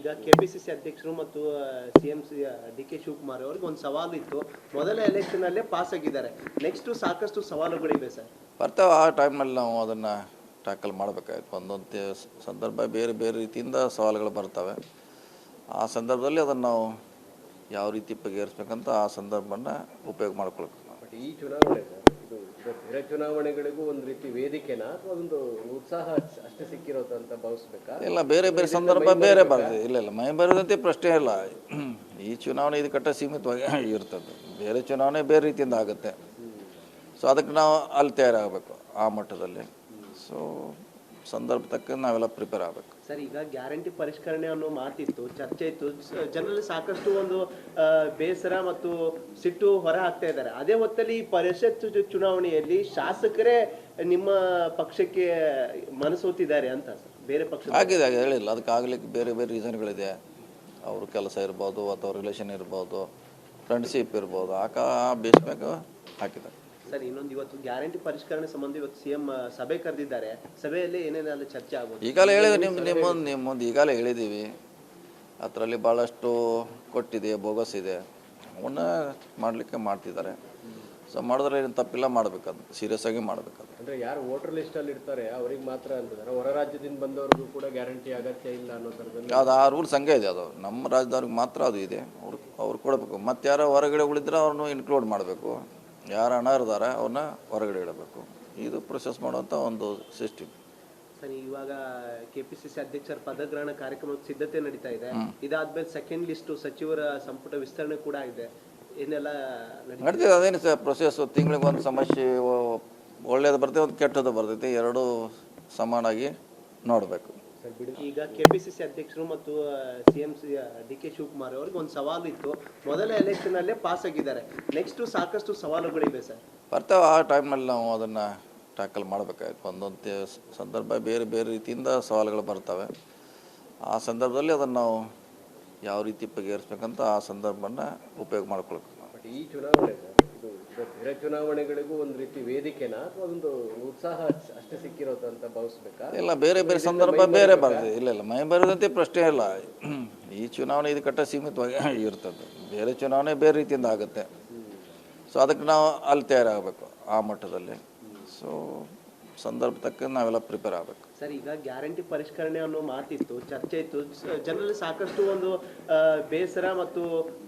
ಈಗ ಕೆಪಿಸಿಸಿ ಅಧ್ಯಕ್ಷರು ಮತ್ತು ಸಿಎಂ ಡಿ ಕೆ ಶಿವಕುಮಾರ್ ಅವ್ರಿಗೆ ಒಂದು ಸವಾಲು ಇತ್ತು. ಮೊದಲ ಎಲೆಕ್ಷನ್ ಅಲ್ಲೇ ಪಾಸ್ ಆಗಿದ್ದಾರೆ. ನೆಕ್ಸ್ಟ್ ಸಾಕಷ್ಟು ಸವಾಲುಗಳಿವೆ ಸರ್. ಬರ್ತಾವೆ. ಆ ಟೈಮ್ನಲ್ಲಿ ನಾವು ಅದನ್ನು ಟ್ಯಾಕಲ್ ಮಾಡಬೇಕಾಯ್ತು. ಒಂದೊಂದು ಸಂದರ್ಭ ಬೇರೆ ಬೇರೆ ರೀತಿಯಿಂದ ಸವಾಲುಗಳು ಬರ್ತವೆ. ಆ ಸಂದರ್ಭದಲ್ಲಿ ಅದನ್ನು ನಾವು ಯಾವ ರೀತಿ ಬಗೆಹರಿಸ್ಬೇಕಂತ ಆ ಸಂದರ್ಭವನ್ನು ಉಪಯೋಗ ಮಾಡ್ಕೊಳ್ಬೇಕು. ಬಟ್ ಈ ಚುನಾವಣೆ ಇದು ಬೇರೆ ಚುನಾವಣೆಗಳಿಗೂ ಒಂದು ರೀತಿ ವೇದಿಕೆನಾ ಅಥವಾ ಒಂದು ಉತ್ಸಾಹ ಅಷ್ಟೇ ಸಿಕ್ಕಿರೋದು ಅಂತ ಭಾವಿಸ್ಬೇಕಾ? ಇಲ್ಲ, ಬೇರೆ ಬೇರೆ ಸಂದರ್ಭ ಬೇರೆ ಬರ್ತದೆ. ಇಲ್ಲ ಮೈ ಬರೋದಂತೆ ಪ್ರಶ್ನೆ ಇಲ್ಲ. ಈ ಚುನಾವಣೆ ಇದು ಕಟ್ಟ ಸೀಮಿತವಾಗಿ ಇರ್ತದೆ. ಬೇರೆ ಚುನಾವಣೆ ಬೇರೆ ರೀತಿಯಿಂದ ಆಗುತ್ತೆ. ಸೊ ಅದಕ್ಕೆ ನಾವು ಅಲ್ಲಿ ತಯಾರಾಗಬೇಕು ಆ ಮಟ್ಟದಲ್ಲಿ. ಸೊ ಸಂದರ್ಭ ತಕ್ಕ ನಾವೆಲ್ಲ ಪ್ರಿಪೇರ್ ಆಗಬೇಕು. ಸರ್, ಈಗ ಗ್ಯಾರಂಟಿ ಪರಿಷ್ಕರಣೆ ಅನ್ನೋ ಮಾತಿತ್ತು, ಚರ್ಚೆ ಇತ್ತು. ಜನರಲ್ಲಿ ಸಾಕಷ್ಟು ಒಂದು ಬೇಸರ ಮತ್ತು ಸಿಟ್ಟು ಹೊರ ಹಾಕ್ತಾ ಇದ್ದಾರೆ. ಅದೇ ಹೊತ್ತಲ್ಲಿ ಪರಿಷತ್ ಚುನಾವಣೆಯಲ್ಲಿ ಶಾಸಕರೇ ನಿಮ್ಮ ಪಕ್ಷಕ್ಕೆ ಮನಸೋತಿದ್ದಾರೆ ಅಂತ ಸರ್. ಬೇರೆ ಪಕ್ಷ ಆಗಿದೆ ಹೇಳಿಲ್ಲ. ಅದಕ್ಕೆ ಆಗ್ಲಿಕ್ಕೆ ಬೇರೆ ಬೇರೆ ರೀಸನ್ಗಳಿದೆ. ಅವ್ರ ಕೆಲಸ ಇರ್ಬೋದು ಅಥವಾ ರಿಲೇಷನ್ ಇರ್ಬೋದು, ಫ್ರೆಂಡ್ಶಿಪ್ ಇರ್ಬೋದು. ಆ ಬೇಸ್ ಮ್ಯಾಗ ಹಾಕಿದ್ದಾರೆ. ಸರ್, ಇನ್ನೊಂದು ಇವತ್ತು ಗ್ಯಾರಂಟಿ ಪರಿಷ್ಕರಣೆ ಸಂಬಂಧ ಇವತ್ತು ಸಿಎಂ ಸಭೆ ಕರೆದಿದ್ದಾರೆ. ಸಭೆಯಲ್ಲಿ ಏನೇನೆಲ್ಲ ಚರ್ಚೆ ಆಗೋದು? ಈಗಾಗಲೇ ಹೇಳಿದ್ವಿ. ನಿಮ್ಮ ಮುಂದೆ ಈಗಾಗಲೇ ಹೇಳಿದ್ದೀವಿ. ಅದರಲ್ಲಿ ಭಾಳಷ್ಟು ಕೊಟ್ಟಿದೆ, ಬೋಗಸ್ ಇದೆ. ಅವನ್ನ ಮಾಡಲಿಕ್ಕೆ ಮಾಡ್ತಿದ್ದಾರೆ. ಸೊ ಮಾಡಿದ್ರೆ ಏನು ತಪ್ಪಿಲ್ಲ, ಮಾಡಬೇಕದು ಸೀರಿಯಸ್ ಆಗಿ ಮಾಡಬೇಕದು. ಅಂದರೆ ಯಾರು ವೋಟರ್ ಲಿಸ್ಟಲ್ಲಿ ಇರ್ತಾರೆ ಅವ್ರಿಗೆ ಮಾತ್ರ ಅಂತಿದ್ದಾರೆ. ಹೊರ ರಾಜ್ಯದಿಂದ ಬಂದವ್ರಿಗೂ ಕೂಡ ಗ್ಯಾರಂಟಿ ಅಗತ್ಯ ಇಲ್ಲ ಅನ್ನೋ ಥರದಲ್ಲಿ ಅದು ಆ ರೂಲ್ಸ್ ಹಂಗೆ ಇದೆ. ಅದು ನಮ್ಮ ರಾಜ್ಯದವ್ರಿಗೆ ಮಾತ್ರ ಅದು ಇದೆ. ಅವ್ರು ಕೊಡಬೇಕು. ಮತ್ತು ಯಾರೋ ಹೊರಗಡೆ ಉಳಿದ್ರೆ ಅವ್ರನ್ನೂ ಇನ್ಕ್ಲೂಡ್ ಮಾಡಬೇಕು. ಯಾರು ಹಣ ಇರ್ತಾರೆ ಅವ್ರನ್ನ ಹೊರಗಡೆ ಇಡಬೇಕು. ಇದು ಪ್ರೊಸೆಸ್ ಮಾಡುವಂಥ ಒಂದು ಸಿಸ್ಟಮ್. ಸರ್, ಇವಾಗ ಕೆಪಿಸಿಸಿ ಅಧ್ಯಕ್ಷರ ಪದಗ್ರಹಣ ಕಾರ್ಯಕ್ರಮದ ಸಿದ್ಧತೆ ನಡೀತಾ ಇದೆ. ಇದಾದ್ಮೇಲೆ ಸೆಕೆಂಡ್ ಲಿಸ್ಟ್ ಸಚಿವರ ಸಂಪುಟ ವಿಸ್ತರಣೆ ಕೂಡ ಇದೆ. ಏನೆಲ್ಲ ನಡೀತಿದೆ. ಅದೇನು ಸರ್ ಪ್ರೊಸೆಸ್. ತಿಂಗಳಿಗೆ ಒಂದು ಸಮಸ್ಯೆ ಒಳ್ಳೇದು ಬರ್ತೈತೆ, ಒಂದು ಕೆಟ್ಟದ್ದು ಬರ್ತೈತೆ. ಎರಡೂ ಸಮಾನಾಗಿ ನೋಡಬೇಕು. ಈಗ ಕೆಪಿಸಿಸಿ ಅಧ್ಯಕ್ಷರು ಮತ್ತು ಸಿಎಂ ಡಿ ಕೆ ಶಿವಕುಮಾರ್ ಅವ್ರಿಗೆ ಒಂದು ಸವಾಲು ಇತ್ತು. ಮೊದಲ ಎಲೆಕ್ಷನ್ ಅಲ್ಲೇ ಪಾಸ್ ಆಗಿದ್ದಾರೆ. ನೆಕ್ಸ್ಟ್ ಸಾಕಷ್ಟು ಸವಾಲುಗಳಿವೆ ಸರ್. ಬರ್ತಾವೆ. ಆ ಟೈಮ್ನಲ್ಲಿ ನಾವು ಅದನ್ನು ಟ್ಯಾಕಲ್ ಮಾಡಬೇಕಾಯ್ತು. ಒಂದೊಂದು ಸಂದರ್ಭ ಬೇರೆ ಬೇರೆ ರೀತಿಯಿಂದ ಸವಾಲುಗಳು ಬರ್ತವೆ. ಆ ಸಂದರ್ಭದಲ್ಲಿ ಅದನ್ನು ನಾವು ಯಾವ ರೀತಿ ಬಗೆಹರಿಸ್ಬೇಕಂತ ಆ ಸಂದರ್ಭವನ್ನು ಉಪಯೋಗ ಮಾಡ್ಕೊಳ್ಬೇಕು. ಬಟ್ ಈ ಚುನಾವಣೆ ಇದು ಬೇರೆ ಚುನಾವಣೆಗಳಿಗೂ ಒಂದು ರೀತಿ ವೇದಿಕೆನಾ ಅಥವಾ ಒಂದು ಉತ್ಸಾಹ ಅಷ್ಟೇ ಸಿಕ್ಕಿರೋದು ಅಂತ ಭಾವಿಸ್ಬೇಕಾ? ಇಲ್ಲ, ಬೇರೆ ಬೇರೆ ಸಂದರ್ಭ ಬೇರೆ ಬರ್ತದೆ. ಇಲ್ಲ ಮೈ ಬರೋದಂತೆ ಪ್ರಶ್ನೆ ಇಲ್ಲ. ಈ ಚುನಾವಣೆ ಇದು ಕಟ್ಟ ಸೀಮಿತವಾಗಿ ಇರ್ತದೆ. ಬೇರೆ ಚುನಾವಣೆ ಬೇರೆ ರೀತಿಯಿಂದ ಆಗುತ್ತೆ. ಸೊ ಅದಕ್ಕೆ ನಾವು ಅಲ್ಲಿ ತಯಾರಾಗಬೇಕು ಆ ಮಟ್ಟದಲ್ಲಿ. ಸೊ ಸಂದರ್ಭ ತಕ್ಕ ನಾವೆಲ್ಲ ಪ್ರಿಪೇರ್ ಆಗಬೇಕು. ಸರ್, ಈಗ ಗ್ಯಾರಂಟಿ ಪರಿಷ್ಕರಣೆ ಅನ್ನೋ ಮಾತಿತ್ತು, ಚರ್ಚೆ ಇತ್ತು. ಜನರಲ್ಲಿ ಸಾಕಷ್ಟು ಒಂದು ಬೇಸರ ಮತ್ತು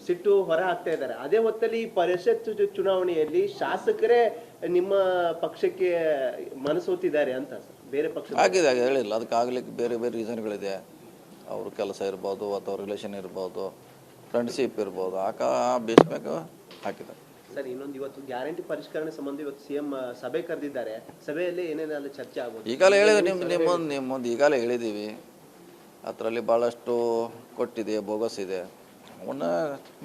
ಸಿಟ್ಟು ಹೊರ ಹಾಕ್ತಾ ಇದ್ದಾರೆ. ಅದೇ ಹೊತ್ತಲ್ಲಿ ಪರಿಷತ್ ಚುನಾವಣೆಯಲ್ಲಿ ಶಾಸಕರೇ ನಿಮ್ಮ ಪಕ್ಷಕ್ಕೆ ಮನಸೋತಿದ್ದಾರೆ ಅಂತ ಸರ್. ಬೇರೆ ಪಕ್ಷ ಆಗಿದೆ ಹೇಳಿಲ್ಲ. ಅದಕ್ಕೆ ಆಗ್ಲಿಕ್ಕೆ ಬೇರೆ ಬೇರೆ ರೀಸನ್ಗಳಿದೆ. ಅವ್ರ ಕೆಲಸ ಇರ್ಬೋದು ಅಥವಾ ರಿಲೇಷನ್ ಇರ್ಬೋದು, ಫ್ರೆಂಡ್ಶಿಪ್ ಇರ್ಬೋದು. ಆ ಬೇಸ್ ಮ್ಯಾಗ ಹಾಕಿದ್ದಾರೆ. ಸರ್, ಇನ್ನೊಂದು ಇವತ್ತು ಗ್ಯಾರಂಟಿ ಪರಿಷ್ಕರಣೆ ಸಂಬಂಧ ಇವತ್ತು ಸಿಎಂ ಸಭೆ ಕರೆದಿದ್ದಾರೆ. ಸಭೆಯಲ್ಲಿ ಏನೇನೆಲ್ಲ ಚರ್ಚೆ ಆಗೋದು? ಈಗಾಗಲೇ ಹೇಳಿದ್ವಿ. ನಿಮ್ಮ ಮುಂದೆ ಈಗಾಗಲೇ ಹೇಳಿದ್ದೀವಿ. ಅದರಲ್ಲಿ ಭಾಳಷ್ಟು ಕೊಟ್ಟಿದೆ, ಬೋಗಸ್ ಇದೆ. ಅವನ್ನ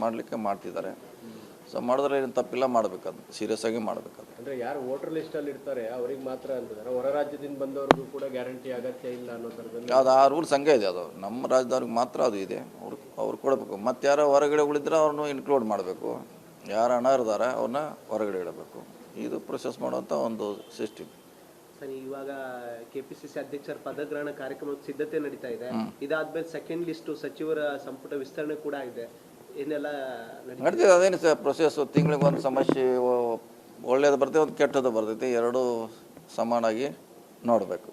ಮಾಡಲಿಕ್ಕೆ ಮಾಡ್ತಿದ್ದಾರೆ. ಸೊ ಮಾಡಿದ್ರೆ ಏನು ತಪ್ಪಿಲ್ಲ, ಮಾಡಬೇಕದು ಸೀರಿಯಸ್ ಆಗಿ ಮಾಡಬೇಕದು. ಅಂದರೆ ಯಾರು ವೋಟರ್ ಲಿಸ್ಟಲ್ಲಿ ಇರ್ತಾರೆ ಅವ್ರಿಗೆ ಮಾತ್ರ ಅಂತಿದ್ದಾರೆ. ಹೊರ ರಾಜ್ಯದಿಂದ ಬಂದವ್ರಿಗೂ ಕೂಡ ಗ್ಯಾರಂಟಿ ಅಗತ್ಯ ಇಲ್ಲ ಅನ್ನೋ ಥರದಲ್ಲಿ ಅದು ಆ ರೂಲ್ಸ್ ಹಂಗೆ ಇದೆ. ಅದು ನಮ್ಮ ರಾಜ್ಯದವ್ರಿಗೆ ಮಾತ್ರ ಅದು ಇದೆ. ಅವ್ರು ಕೊಡಬೇಕು. ಮತ್ತು ಯಾರೋ ಹೊರಗಡೆ ಉಳಿದ್ರೆ ಅವ್ರನ್ನೂ ಇನ್ಕ್ಲೂಡ್ ಮಾಡಬೇಕು. ಯಾರು ಹಣ ಇರ್ತಾರೆ ಅವ್ರನ್ನ ಹೊರಗಡೆ ಇಡಬೇಕು. ಇದು ಪ್ರೊಸೆಸ್ ಮಾಡುವಂಥ ಒಂದು ಸಿಸ್ಟಮ್. ಸರ್, ಇವಾಗ ಕೆಪಿಸಿಸಿ ಅಧ್ಯಕ್ಷರ ಪದಗ್ರಹಣ ಕಾರ್ಯಕ್ರಮದ ಸಿದ್ಧತೆ ನಡೀತಾ ಇದೆ. ಇದಾದ್ಮೇಲೆ ಸೆಕೆಂಡ್ ಲಿಸ್ಟ್ ಸಚಿವರ ಸಂಪುಟ ವಿಸ್ತರಣೆ ಕೂಡ ಇದೆ. ಏನೆಲ್ಲ ನಡೀತಿದೆ. ಅದೇನು ಸರ್ ಪ್ರೊಸೆಸ್. ತಿಂಗಳಿಗೆ ಒಂದು ಸಮಸ್ಯೆ ಒಳ್ಳೇದು ಬರ್ತೈತೆ, ಒಂದು ಕೆಟ್ಟದ್ದು ಬರ್ತೈತೆ. ಎರಡೂ ಸಮಾನಾಗಿ ನೋಡಬೇಕು.